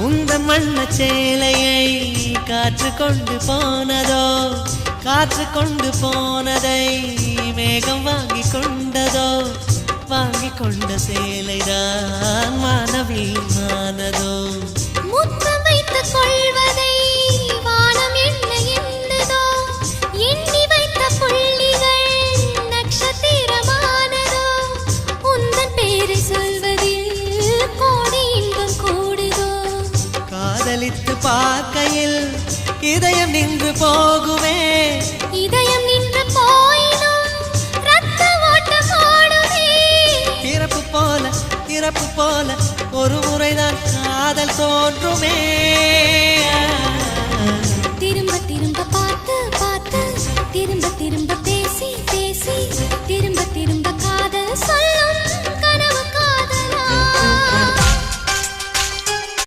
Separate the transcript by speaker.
Speaker 1: உந்தன் வண்ண சேலையை காற்று கொண்டு போனதோ, காற்று கொண்டு போனதை மேகம் வாங்கி கொண்டதோ, வாங்கி கொண்ட சேலைதான் வானவில்மானதோ.
Speaker 2: முத்தம் வைத்துக் கொள்வதை வானம் என்ன எண்ணதோ, எண்ணி வைத்த புள்ளிகள் நட்சத்திரமானதோ, உந்தன் பேரை சொல்வதில் கோடி இன்பம் கூடுதோ.
Speaker 1: காதலித்து பார்க்கையில் இதயம் நின்று போகுமே,
Speaker 2: இதயம் நின்று போயினும் ரத்த ஓட்டம் ஓடுமே.
Speaker 1: பிறப்பு போல இறப்பு போல ஒரு முறைதான் காதல் தோன்றுமே.
Speaker 2: திரும்ப திரும்ப பார்த்து பார்த்து, திரும்ப திரும்ப பேசி பேசி, திரும்ப திரும்ப காதல் சொல்